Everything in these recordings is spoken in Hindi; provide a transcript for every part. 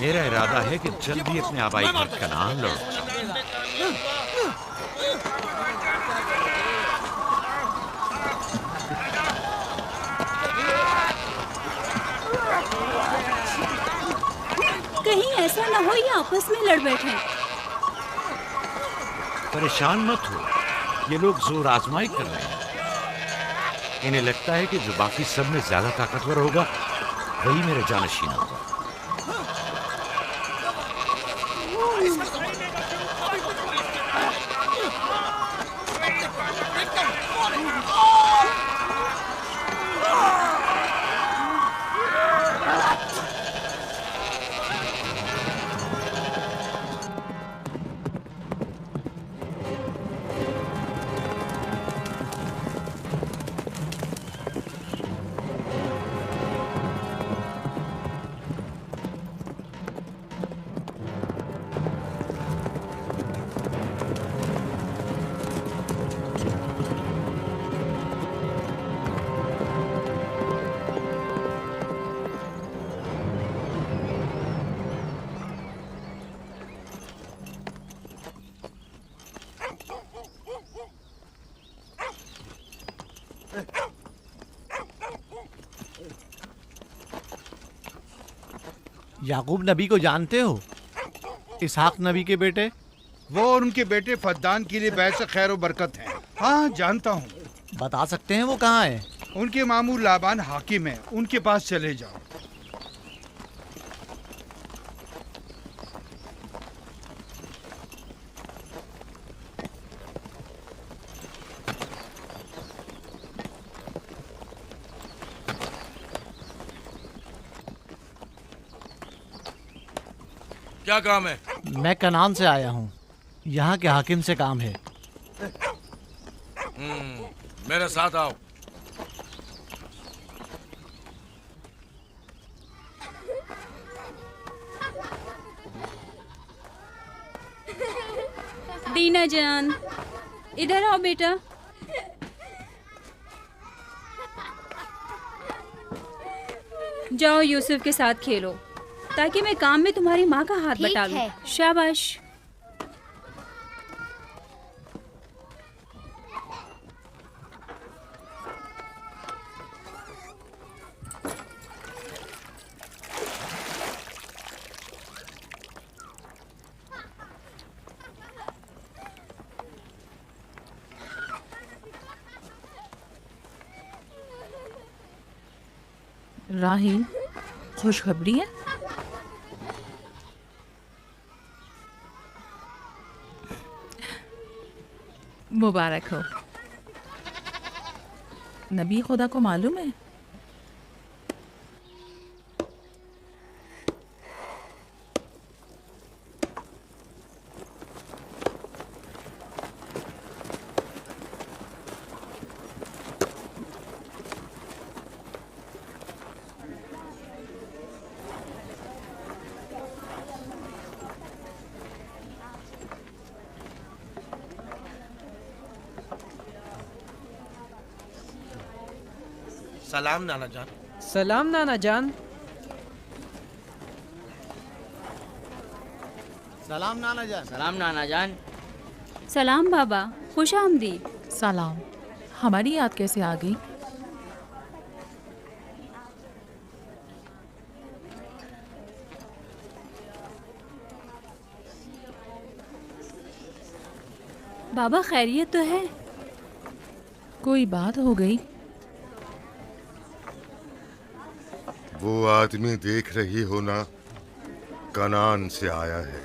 मेरा इरादा है कि जल्दी अपने आबाई घर कनान लौट जाऊं। कहीं ऐसा ना हो ये आपस में लड़ बैठे। परेशान मत हो, ये लोग जोर आजमाई कर रहे हैं। इन्हें लगता है कि जो बाकी सब में ज्यादा ताकतवर होगा वही मेरे जानशीन होगा। याकूब नबी को जानते हो? इसहाक नबी के बेटे। वो और उनके बेटे फद्दान के लिए बैत से खैर और बरकत है। हाँ जानता हूँ। बता सकते हैं वो कहाँ है? उनके मामू लाबान हाकिम है, उनके पास चले जाओ। क्या काम है? मैं कनान से आया हूँ, यहाँ के हाकिम से काम है। मेरे साथ आओ। दीना जान, इधर आओ बेटा। जाओ यूसुफ के साथ खेलो, ताकि मैं काम में तुम्हारी माँ का हाथ बटा लूं। शाबाश। राहील, खुशखबरी है? मुबारक हो। नबी खुदा को मालूम है? सलाम नाना जान। सलाम नाना जान। सलाम नाना जान। सलाम नाना जान। सलाम बाबा, खुश आमदीद। सलाम। हमारी याद कैसे आ गई? बाबा खैरियत तो है? कोई बात हो गई? वो आदमी देख रही हो ना, कनान से आया है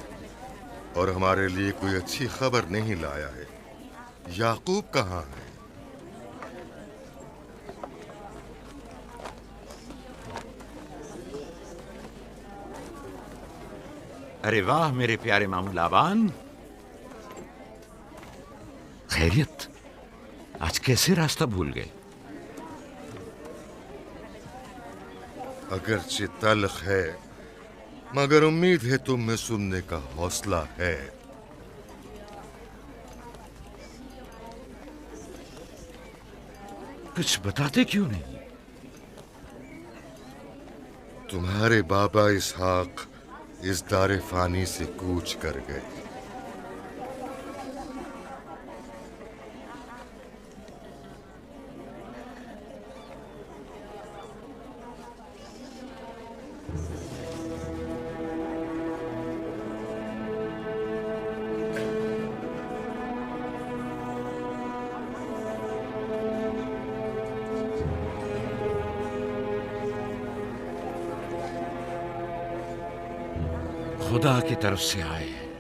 और हमारे लिए कोई अच्छी खबर नहीं लाया है। याकूब कहाँ है? अरे वाह मेरे प्यारे मामू लाबान, खैरियत? आज कैसे रास्ता भूल गए? अगरचे तल्ख है, मगर उम्मीद है तुम में सुनने का हौसला है। कुछ बताते क्यों नहीं? तुम्हारे बाबा इसहाक इस दारे फानी से कूच कर गए। खुदा की तरफ से आए हैं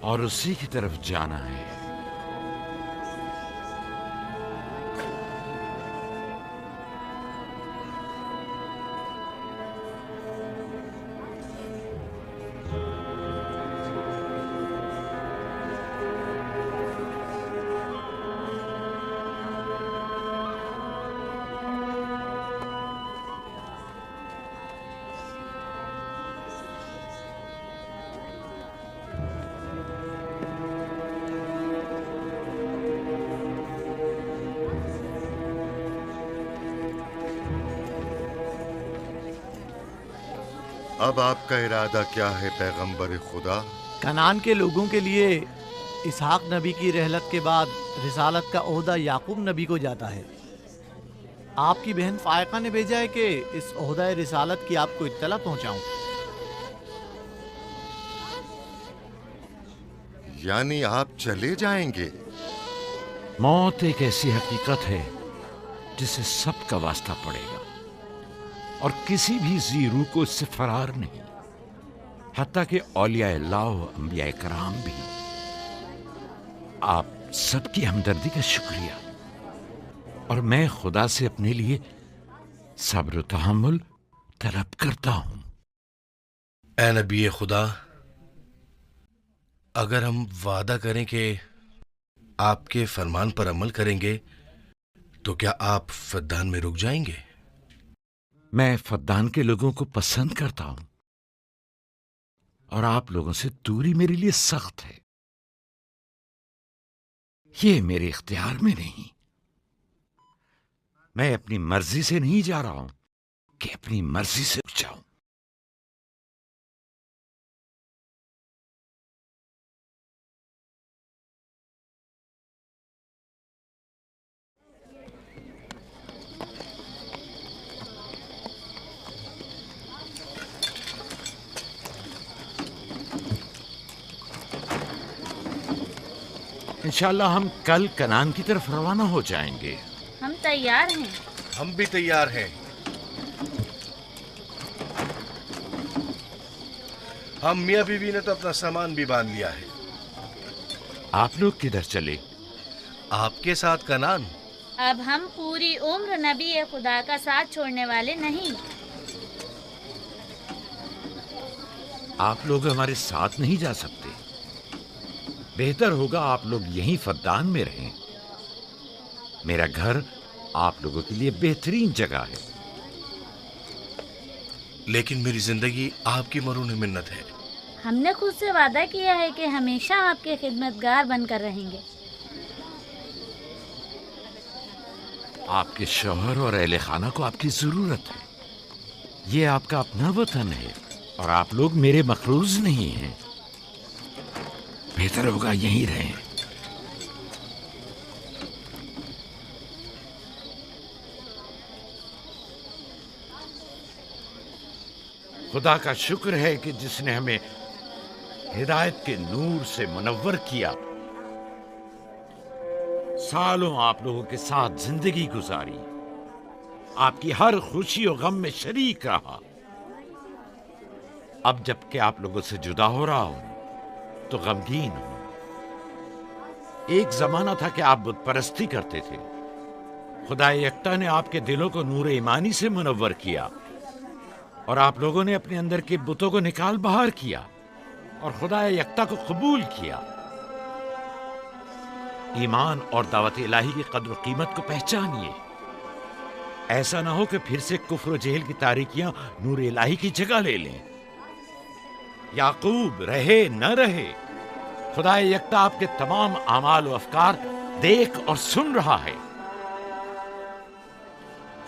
और उसी की तरफ जाना है। अब आपका इरादा क्या है पैगंबर खुदा? कनान के लोगों के लिए इसहाक नबी की रहलत के बाद रिसालत का ओहदा याकूब नबी को जाता है। आपकी बहन फायका ने भेजा है कि इस ओहदा रिसालत की आपको इत्तला पहुंचाऊं। यानी आप चले जाएंगे? मौत एक ऐसी हकीकत है जिसे सबका वास्ता पड़ेगा और किसी भी जी रूह को इससे फरार नहीं, हत्ता कि औलिया अल्लाह अंबिया कराम भी। आप सबकी हमदर्दी का शुक्रिया, और मैं खुदा से अपने लिए सब्र तहम्मुल तलब करता हूं। ए नबी खुदा, अगर हम वादा करें कि आपके फरमान पर अमल करेंगे तो क्या आप फद्दान में रुक जाएंगे? मैं फद्दान के लोगों को पसंद करता हूं और आप लोगों से दूरी मेरे लिए सख्त है। ये मेरे इख्तियार में नहीं। मैं अपनी मर्जी से नहीं जा रहा हूं कि अपनी मर्जी से रुक जाऊं। इंशाल्लाह हम कल कनान की तरफ रवाना हो जाएंगे। हम तैयार हैं। हम भी तैयार हैं। हम मियाँ बीवी ने तो अपना सामान भी बांध लिया है। आप लोग किधर चले? आपके साथ कनान। अब हम पूरी उम्र नबी खुदा का साथ छोड़ने वाले नहीं। आप लोग हमारे साथ नहीं जा सकते। बेहतर होगा आप लोग यहीं फद्दान में रहें। मेरा घर आप लोगों के लिए बेहतरीन जगह है। लेकिन मेरी जिंदगी आपकी मरून मिन्नत है। हमने खुद से वादा किया है कि हमेशा आपके खिदमतगार बनकर रहेंगे। आपके शौहर और अहले खाना को आपकी जरूरत है। ये आपका अपना वतन है और आप लोग मेरे मखरूज नहीं हैं। बेहतर होगा यहीं रहें। खुदा का शुक्र है कि जिसने हमें हिदायत के नूर से मुनव्वर किया। सालों आप लोगों के साथ जिंदगी गुजारी, आपकी हर खुशी और गम में शरीक रहा। अब जबकि आप लोगों से जुदा हो रहा हूं तो गमगीन हूं। एक जमाना था कि आप बुत परस्ती करते थे। खुदा यकता ने आपके दिलों को नूर ईमानी से मुनव्वर किया और आप लोगों ने अपने अंदर के बुतों को निकाल बाहर किया और खुदा यकता को कबूल किया। ईमान और दावत इलाही की कद्र कीमत को पहचानिए। ऐसा ना हो कि फिर से कुफ्र और जेहल की तारीकियां नूर इलाही की जगह ले लें। याकूब रहे न रहे, खुदा यकता आपके तमाम आमाल और अफकार देख और सुन रहा है।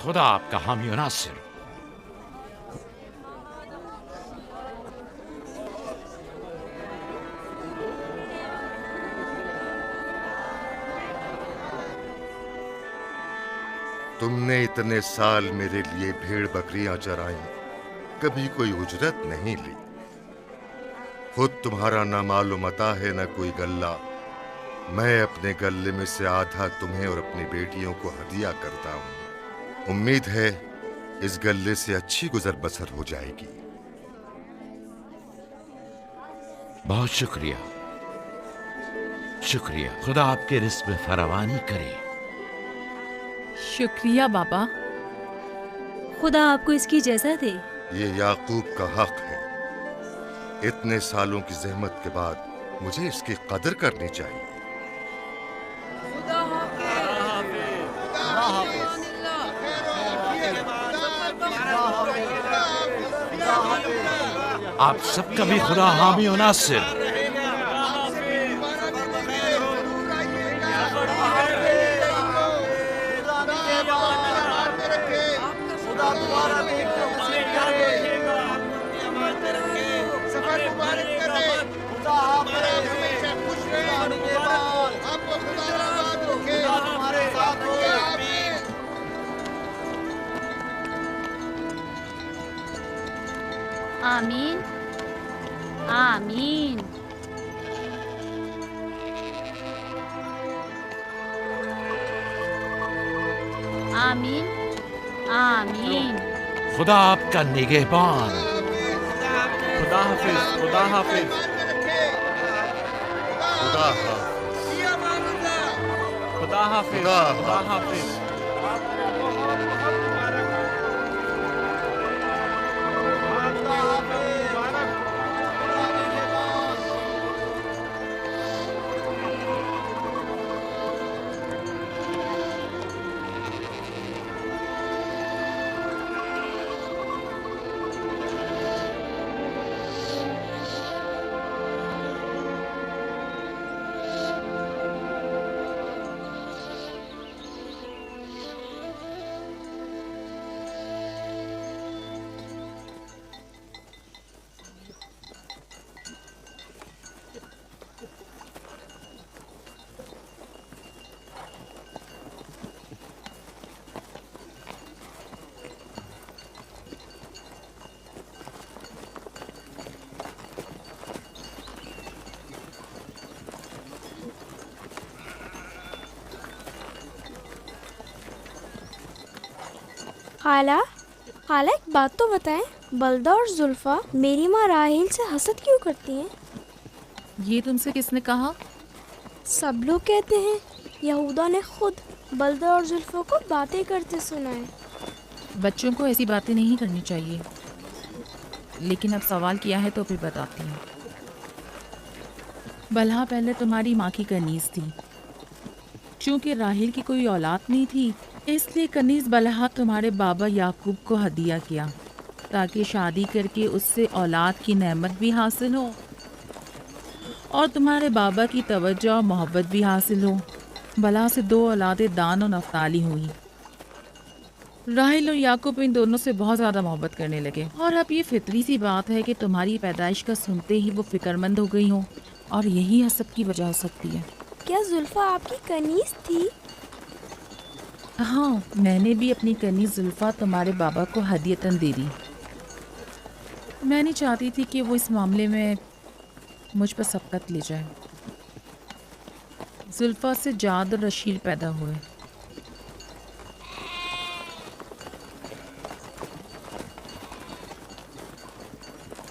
खुदा आपका हामी और नासिर। तुमने इतने साल मेरे लिए भेड़ बकरियां चराई, कभी कोई उजरत नहीं ली। खुद तुम्हारा ना मालूम अता है न कोई गल्ला। मैं अपने गल्ले में से आधा तुम्हें और अपनी बेटियों को हदिया करता हूं। उम्मीद है इस गल्ले से अच्छी गुजर बसर हो जाएगी। बहुत शुक्रिया, शुक्रिया। खुदा आपके रिस्क में फरावानी करे। शुक्रिया बाबा। खुदा आपको इसकी जज़ा दे। ये याकूब का हक है। इतने सालों की जहमत के बाद मुझे इसकी कदर करनी चाहिए। आप सबका भी खुदा हामी और नासिर। आमीन आमीन। आमीन आमीन। खुदा आपका निगहबान। खुदा हाफिज, खुदा हाफिज। खुदा हाफिज। खुदा हाफिज, खुदा खुदा हाफिज। खाला, खाला एक बात तो बताएं, बल्दा और जुल्फा मेरी माँ राहेल से हसद क्यों करती हैं? ये तुमसे किसने कहा? सब लोग कहते हैं यहूदा ने खुद बल्दा और जुल्फा को बातें करते सुना है। बच्चों को ऐसी बातें नहीं करनी चाहिए, लेकिन अब सवाल किया है तो फिर बताती हूँ। बलहा पहले तुम्हारी माँ की कनीज़ थी। चूँकि राहेल की कोई औलाद नहीं थी, इसलिए कनीज़ बलहा तुम्हारे बाबा याकूब को हदिया किया ताकि शादी करके उससे औलाद की नेमत भी हासिल हो और तुम्हारे बाबा की तवज्जो और मोहब्बत भी हासिल हो। बलहा से 2 औलादें दान और नफ्ताली हुई। राहेल और याकूब इन दोनों से बहुत ज़्यादा मोहब्बत करने लगे और अब ये फितरी सी बात है कि तुम्हारी पैदाइश का सुनते ही वो फिक्रमंद हो गई हो और यही हसद की वजह हो सकती है। क्या जुल्फा आपकी कनीज थी? हाँ, मैंने भी अपनी कनीज जुल्फा तुम्हारे बाबा को हदियतन दे दी। मैं नहीं चाहती थी कि वो इस मामले में मुझ पर सबकत ले जाए। जुल्फा से जाद और रशील पैदा हुए।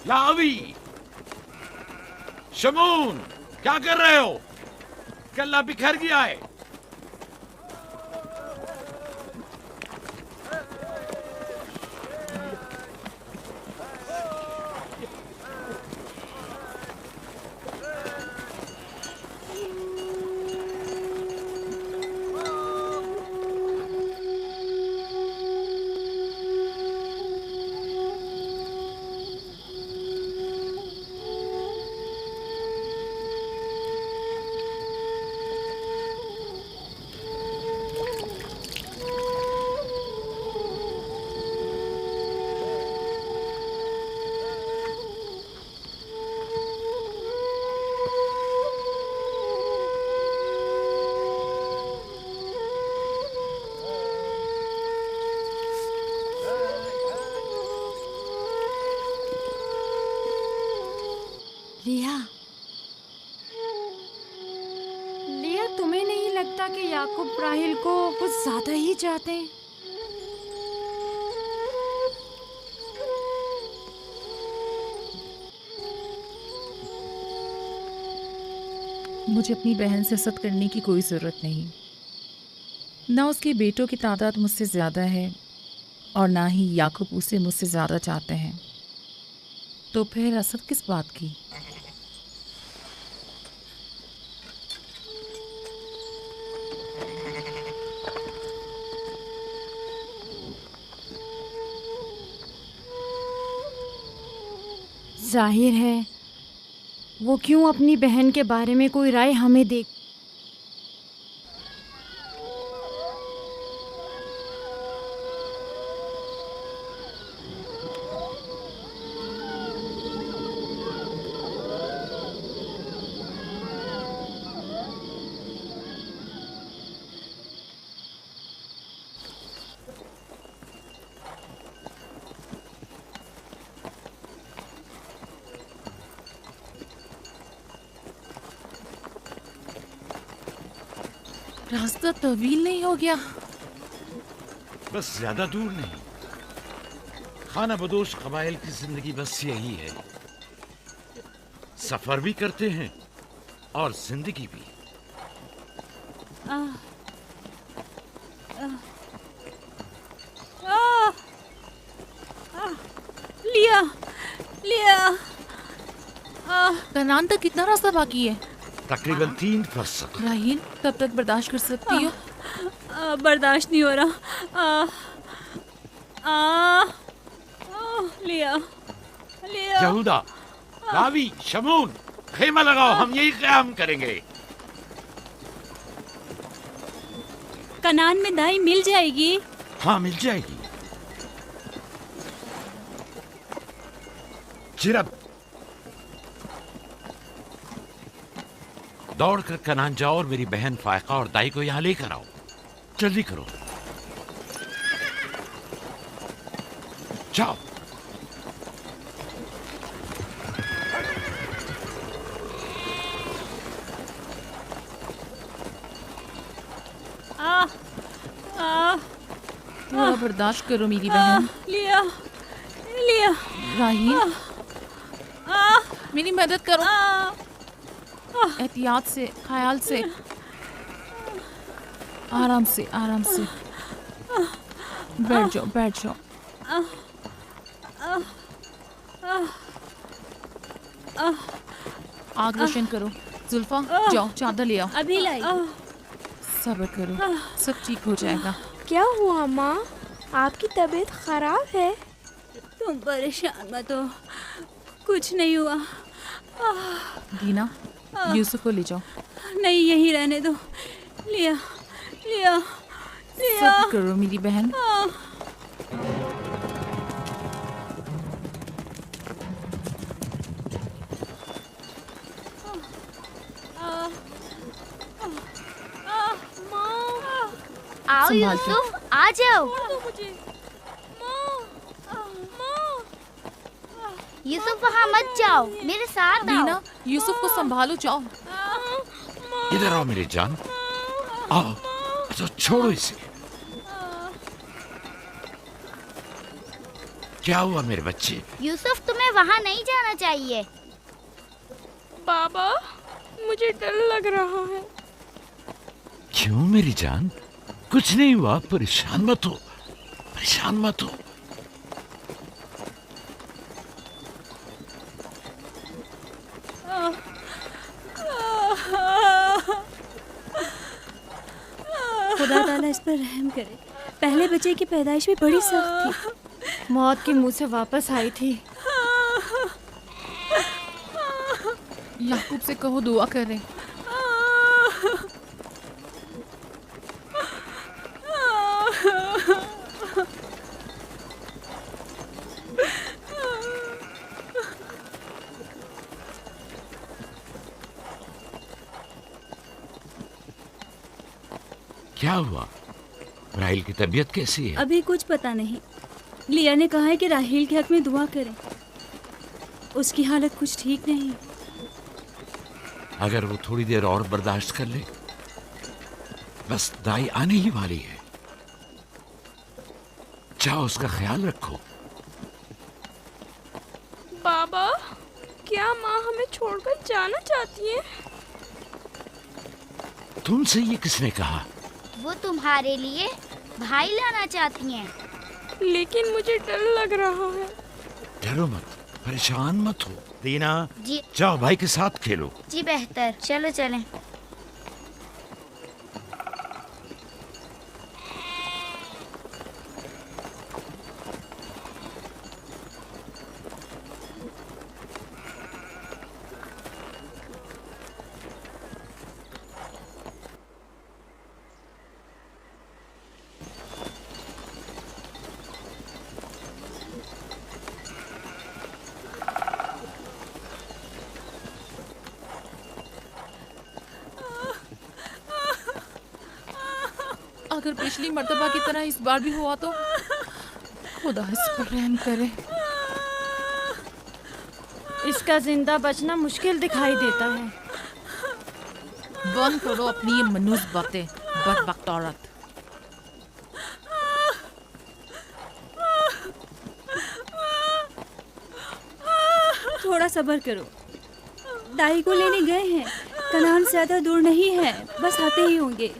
लावी, शमून, क्या कर रहे हो? कल्ला बिखर गया है। कि याकूब राहिल को कुछ ज्यादा ही चाहते हैं। मुझे अपनी बहन से हसद करने की कोई ज़रूरत नहीं। ना उसके बेटों की तादाद मुझसे ज़्यादा है और ना ही याकूब उसे मुझसे ज़्यादा चाहते हैं, तो फिर हसद किस बात की? जाहिर है वो क्यों अपनी बहन के बारे में कोई राय हमें दे। रास्ता तवील नहीं हो गया? बस ज्यादा दूर नहीं। खाना बदोश कबाइल की जिंदगी बस यही है, सफर भी करते हैं और जिंदगी भी। लिया लिया। कनान तक कितना रास्ता बाकी है? तकरीबन 3 फरसख। राहील, तब तक बर्दाश्त कर सकती हो? बर्दाश्त नहीं हो रहा। लिया लिया। यहूदा, रावी, शमून, खेमा लगाओ, हम यही क़याम करेंगे। कनान में दाई मिल जाएगी? हाँ, मिल जाएगी। चिरब, दौड़ कर कनान जाओ और मेरी बहन फायका और दाई को यहाँ लेकर आओ। जल्दी करो, जाओ। थोड़ा बर्दाश्त करो मेरी बहन। लिया लिया। राहील, मेरी मदद करो। एहतियात से, ख्याल से, आराम से, आराम से। बैठ जाओ, बैठ जाओ। आग रोशन करो। जुल्फा, जाओ चादर ले आओ। अभी लाई। सब्र करो, सब ठीक हो जाएगा। क्या हुआ माँ, आपकी तबीयत खराब है? तुम परेशान मत हो, कुछ नहीं हुआ। दीना, यूसुफ को ले जाओ। नहीं, यहीं रहने दो। लिया लिया लिया। सब्र करो मेरी बहन। आओ यूसुफ, आ जाओ। यूसुफ वहाँ मत जाओ, मेरे साथ आओ। दीना, यूसुफ को संभालो, जाओ। इधर आओ मेरी जान, आओ। तो छोड़ो इसे। क्या हुआ मेरे बच्चे? यूसुफ, तुम्हें वहाँ नहीं जाना चाहिए। बाबा, मुझे डर लग रहा है। क्यों मेरी जान? कुछ नहीं हुआ, परेशान मत हो, परेशान मत हो। खुदा ताला इस पर रहम करे। पहले बच्चे की पैदाइश भी बड़ी सख्त थी। मौत के मुंह से वापस आई थी। याकूब से कहो दुआ करें। क्या हुआ? राहिल की तबीयत कैसी है? अभी कुछ पता नहीं। लिया ने कहा है कि राहिल के हक में दुआ करें। उसकी हालत कुछ ठीक नहीं। अगर वो थोड़ी देर और बर्दाश्त कर ले बस दाई आने ही वाली है। जाओ, उसका ख्याल रखो। बाबा, क्या माँ हमें छोड़कर जाना चाहती है? तुमसे ये किसने कहा? वो तुम्हारे लिए भाई लाना चाहती हैं। लेकिन मुझे डर लग रहा है। डरो मत, परेशान मत हो। दीना, जी जाओ भाई के साथ खेलो। जी बेहतर, चलो चलें। अगर पिछली मर्तबा की तरह इस बार भी हुआ तो खुदा इस पर रहम करे। इसका जिंदा बचना मुश्किल दिखाई देता है। बंद करो अपनी ये मनूस बातें, बदबख्त औरत। थोड़ा सब्र करो, दाई को लेने गए हैं। कनान ज्यादा दूर नहीं है, बस आते ही होंगे।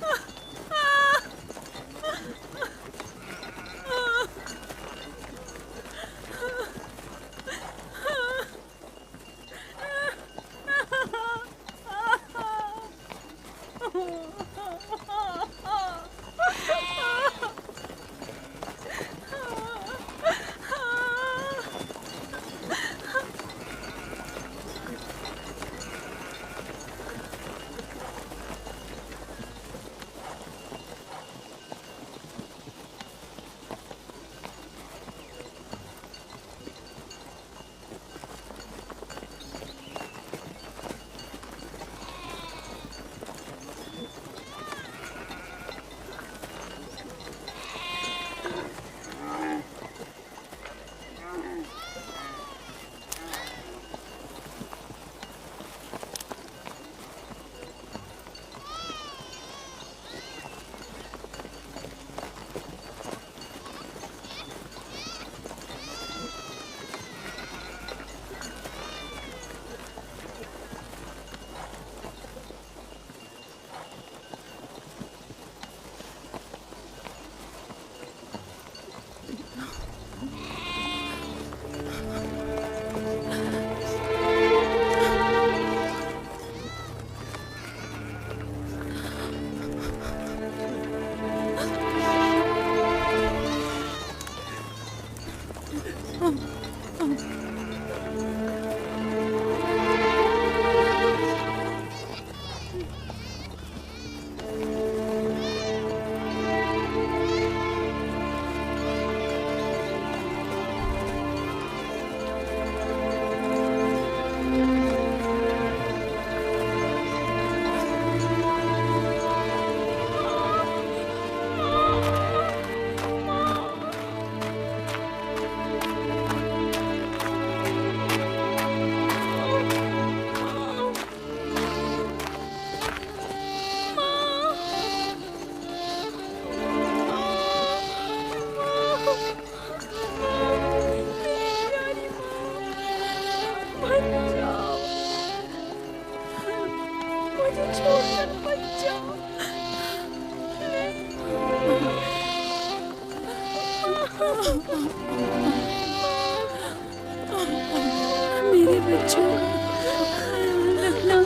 मेरे बच्चों का ख्याल रखना,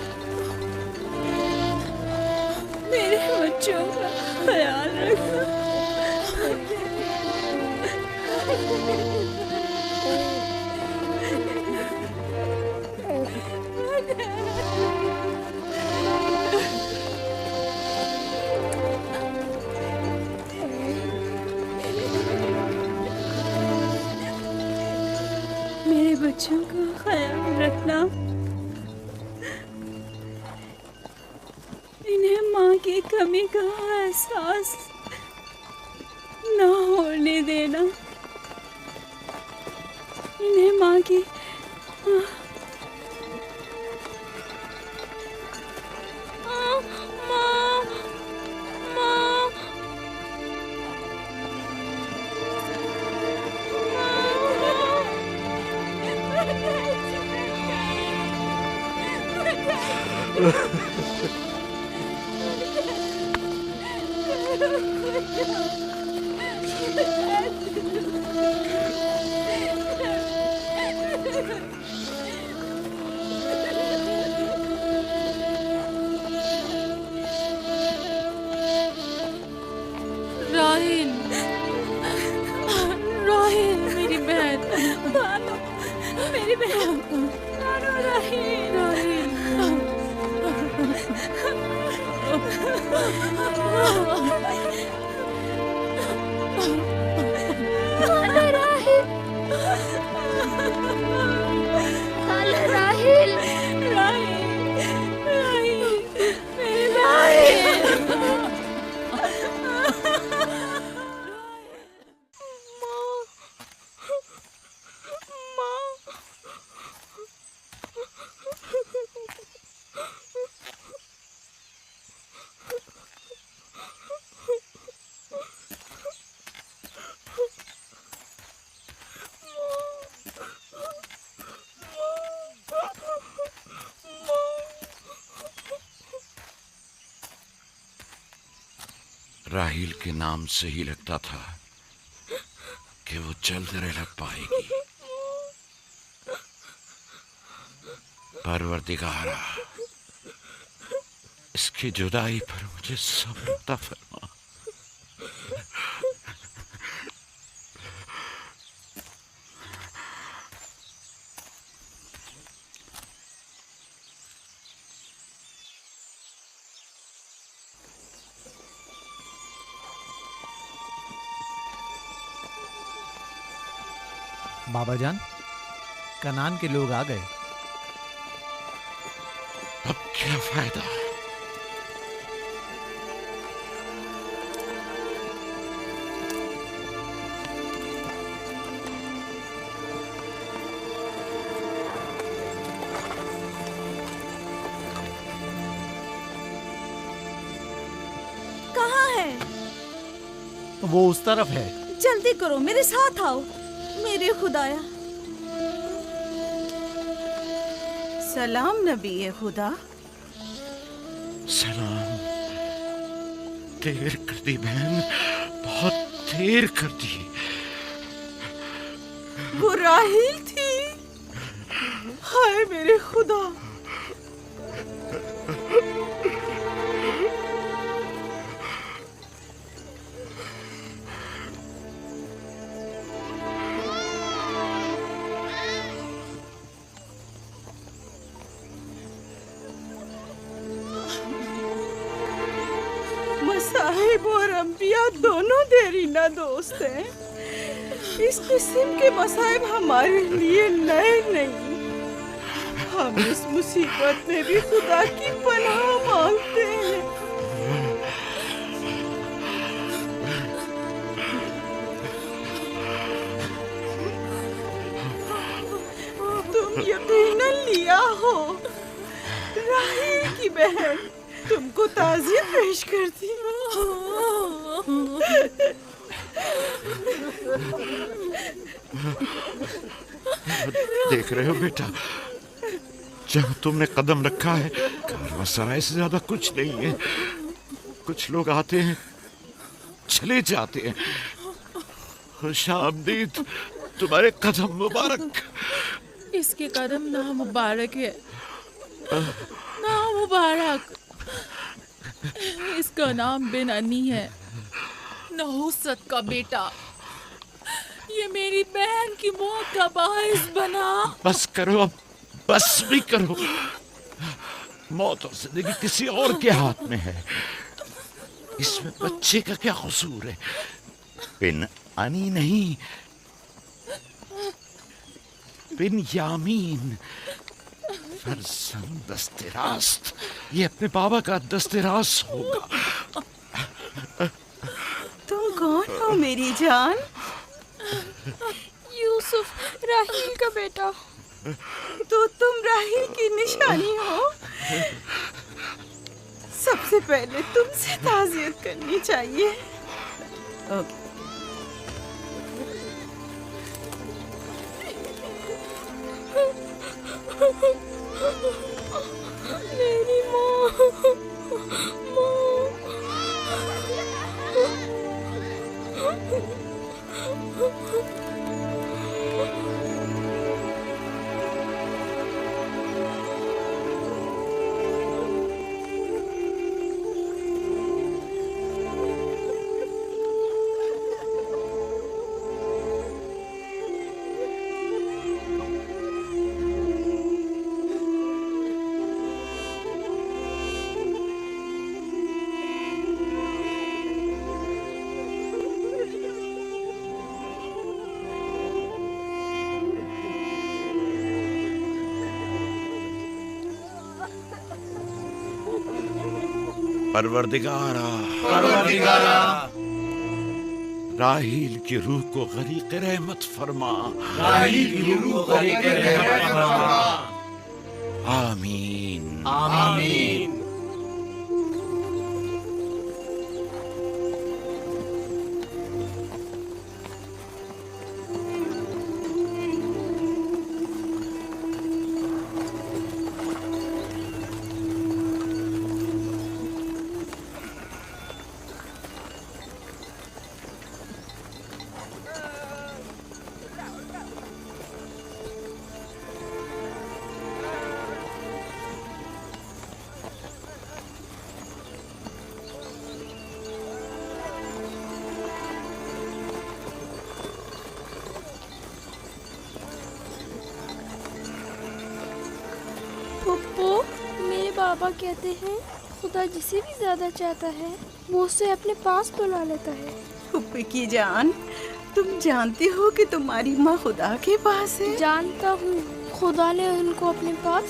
मेरे बच्चों का ख्याल रखना। मेरे बच्चों का ख्याल रखना, इन्हें माँ की कमी का एहसास न होने देना। इन्हें माँ की माँ, माँ, माँ। राहिल, राहिल मेरी बहन, भानु, मेरी बहन, भानु, राहिल, खाला राहिल, खाला राहिल, राहिल, राहिल, मेरे राहिल। राहिल के नाम से ही लगता था कि वो जल्द रह पाएगी। परवरदिगारा, इसकी जुदाई पर मुझे सब्र अता फरमा। बाबा जान, कनान के लोग आ गए। अब क्या फायदा? कहाँ है? वो उस तरफ है। जल्दी करो, मेरे साथ आओ। मेरे खुदाया। सलाम नबी खुदा। सलाम। देर कर दी बहन, बहुत देर कर दी। वो राहिल थी। हाय मेरे खुदा। साहिब और अंबिया दोनों देरीना दोस्त हैं। इस किस्म के मसाइब हमारे लिए नए नहीं। हम इस मुसीबत में भी खुदा की पनाह मांगते हैं। तुम यकीनन लिया हो। राहिल की बहन तुमको ताज़ियत पेश करती हूँ। देख रहे हो बेटा, जहाँ तुमने कदम रखा है कारवांसराय से ज्यादा कुछ नहीं है। कुछ लोग आते हैं, चले जाते हैं। खुशामदीद तुम्हारे कदम मुबारक। इसके कदम ना मुबारक है, ना मुबारक। इसका नाम बिन अन्नी है, नहुसत का बेटा। ये मेरी बहन की मौत का बाइस बना। बस करो अब, बस भी करो। मौत और जिंदगी किसी और के हाथ में है। इसमें बच्चे का क्या कसूर है? बिन अनी नहीं, बिन यामीन, फरजंद दस्तेरास्त। ये अपने बाबा का दस्तेरास होगा। तुम कौन हो मेरी जान? यूसुफ, राहील का बेटा। तो तुम राहील की निशानी हो। सबसे पहले तुमसे ताज़ियत करनी चाहिए। ओके। मेरी परवरदिगारा राहील की रूह को गरीक रहमत फरमा। आमीन आमीन। पप्पू, मेरे बाबा कहते हैं खुदा जिसे भी ज्यादा चाहता है वो उसे अपने पास बुला लेता है। फुप्पी की जान, तुम जानती हो कि तुम्हारी माँ खुदा के पास है? जानता हूँ, खुदा ने उनको अपने पास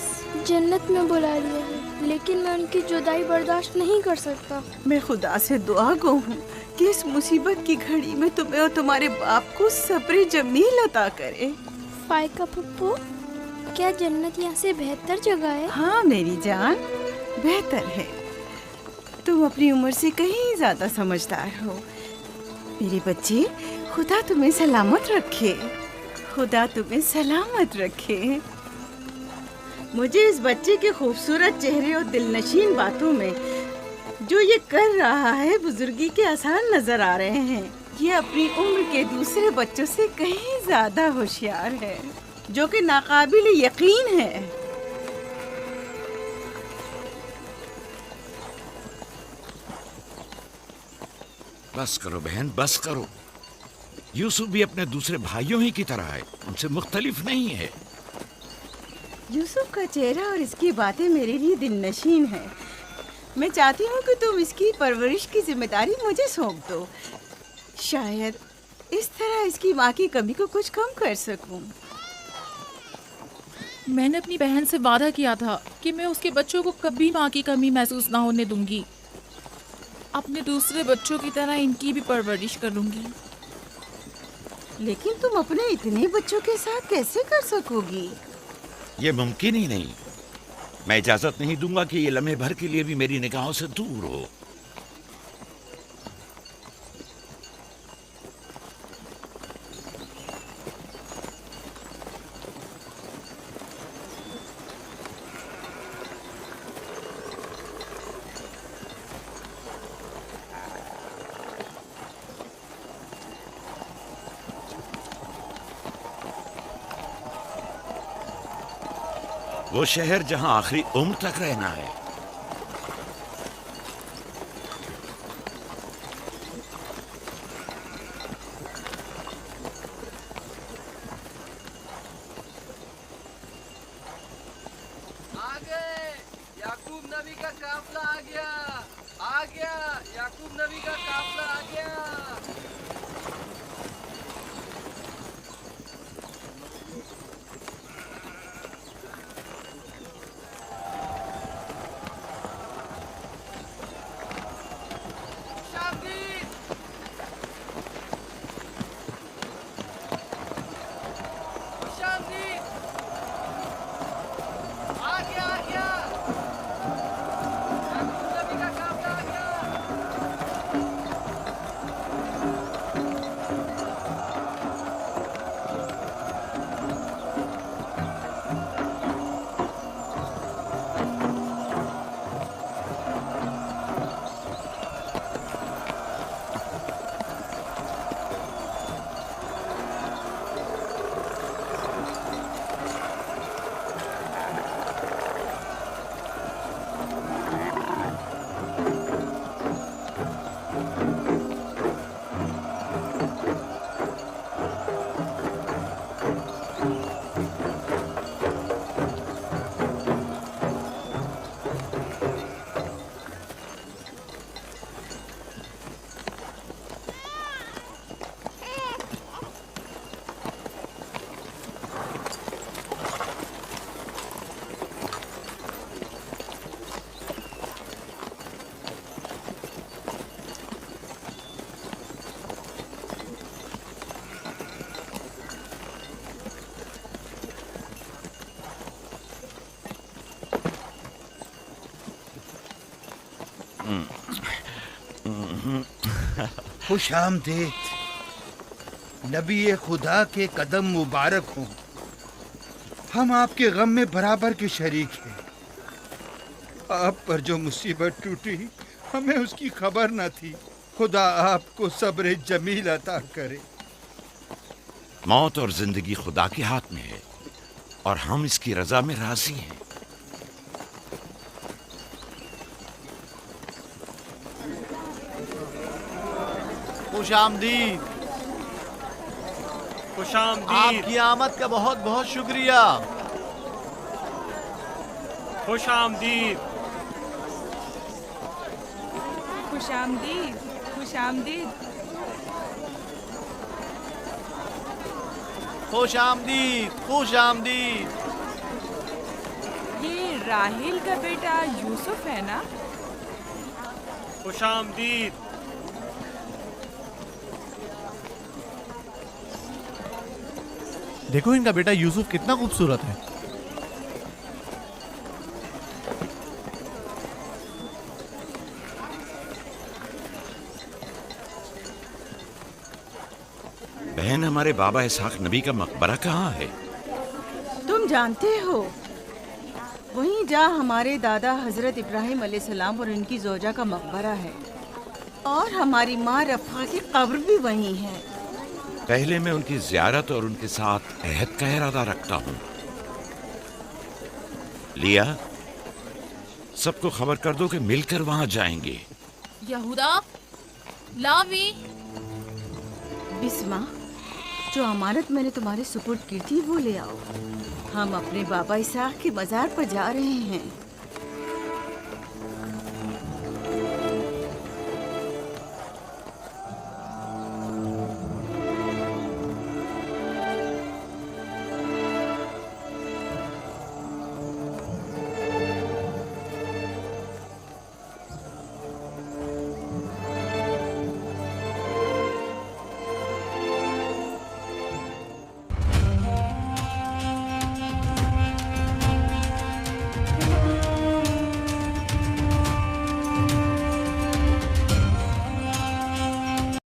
जन्नत में बुला लिया है, लेकिन मैं उनकी जुदाई बर्दाश्त नहीं कर सकता। मैं खुदा से दुआ गो हूँ कि इस मुसीबत की घड़ी में तुम्हें और तुम्हारे बाप को सब्र जमील अता करे। फायका पप्पू, क्या जन्नत यहाँ से बेहतर जगह है? हाँ मेरी जान, बेहतर है। तुम अपनी उम्र से कहीं ज्यादा समझदार हो। मेरे बच्चे, खुदा तुम्हें सलामत रखे। खुदा तुम्हें सलामत रखे। मुझे इस बच्चे के खूबसूरत चेहरे और दिलनशीन बातों में जो ये कर रहा है बुजुर्गी के आसान नजर आ रहे हैं। ये अपनी उम्र के दूसरे बच्चों से कहीं ज्यादा होशियार है, जो कि नाकाबिल यकीन है। बस करो बहन, बस करो। यूसुफ भी अपने दूसरे भाइयों ही की तरह है, उनसे मुख्तलिफ नहीं है। यूसुफ का चेहरा और इसकी बातें मेरे लिए दिलनशीन है। मैं चाहती हूँ कि तुम इसकी परवरिश की जिम्मेदारी मुझे सौंप दो। शायद इस तरह इसकी माँ की कमी को कुछ कम कर सकूं। मैंने अपनी बहन से वादा किया था कि मैं उसके बच्चों को कभी माँ की कमी महसूस ना होने दूंगी। अपने दूसरे बच्चों की तरह इनकी भी परवरिश करूंगी। लेकिन तुम अपने इतने बच्चों के साथ कैसे कर सकोगी? ये मुमकिन ही नहीं। मैं इजाजत नहीं दूंगा कि ये लम्हे भर के लिए भी मेरी निगाहों से दूर हो। वो शहर जहां आखिरी उम्र तक रहना है। आ गए, याकूब नबी का काफला आ गया, आ गया, याकूब नबी का काफला आ गया। खुश आमदीद। नबी खुदा के कदम मुबारक हों। हम आपके गम में बराबर के शरीक हैं। आप पर जो मुसीबत टूटी हमें उसकी खबर न थी। खुदा आपको सब्र जमील अता करे। मौत और जिंदगी खुदा के हाथ में है और हम इसकी रजा में राजी हैं। खुशामदीद। आपकी आमद का बहुत बहुत शुक्रिया। खुशामदीद। खुशामदीद। खुशामदीद। खुशामदीद। खुशामदीद। ये राहिल का बेटा यूसुफ है ना? खुशामदीद। देखो इनका बेटा यूसुफ कितना खूबसूरत है। बहन, हमारे बाबा इसहाक नबी का मकबरा कहाँ है? तुम जानते हो, वहीं जा हमारे दादा हजरत इब्राहिम अलैहिस्सलाम और इनकी जोजा का मकबरा है, और हमारी माँ रफ़ा की कब्र भी वहीं है। पहले मैं उनकी ज़ियारत और उनके साथ अहद का इरादा रखता हूँ। लिया, सबको खबर कर दो कि मिलकर वहां जाएंगे। यहूदा, लावी। बिस्मा, जो अमानत मैंने तुम्हारे सुपुर्द की थी वो ले आओ। हम अपने बाबा इसहाक के मज़ार पर जा रहे हैं।